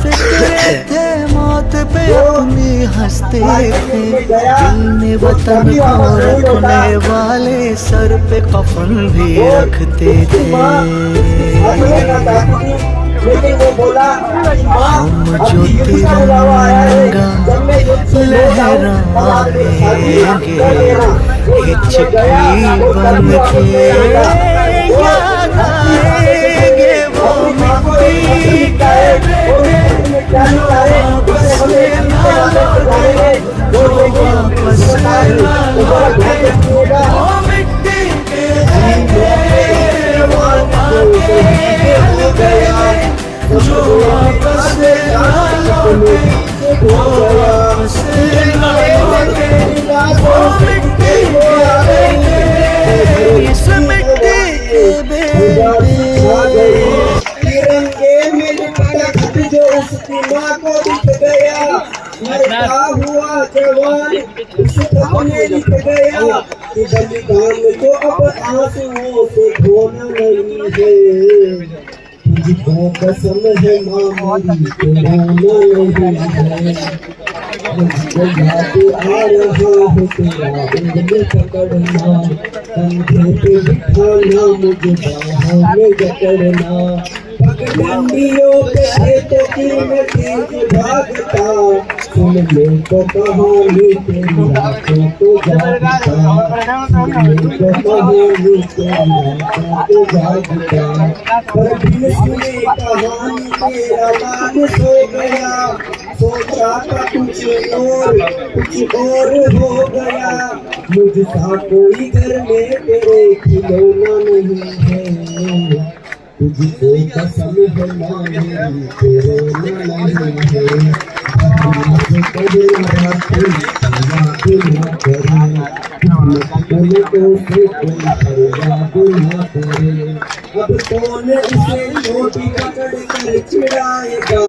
फिक्रे थे मौत पे अपनी हंसते थे, दिल वतन को रखने वाले सर पे कफन भी रखते थे। हम जो तिरंगा लहराएंगे हिचकी बन के याद आएंगे वो मिट्टी के बेटे वापस ना लौटे, जो वापस ना लौटे। वो मिट्टी के बेटे वो बातें अलविदा, जो वापस ना लौटे, वो वापस ना लौटे। वो मिट्टी के बेटे, इस मिट्टी के बेटे। तिरंगे में लिपटा खत जो उसकी माँ को दिख गया, मरता हुआ जवान उस खत में लिख गया कि बलिदान को अब आंसुओं से धोना नहीं है। तुझको कसम है माँ मेरी को रोना नहीं है। मुझको याद आ रहा है तेरा उंगली पकड़ना, कंधे पे बिठाना, मुझे बाहों में जकड़ना। पगडंडियों पे खेतों की मैं तेज भागता, सुन ले तो कहानी तेरी आंखों को जागता, सुन ले तो कहानी तेरी आंखों को जागता। पर बिन सुने कहानी तेरा मान सो गया, सोचा था कुछ और हो गया। मुझसा कोई घर में तेरे खिलौना नहीं है। तुझको कसम है माँ मेरी तेरे नहीं है। अब कौन इसे छोटी पकड़ कर चिढ़ाएगा।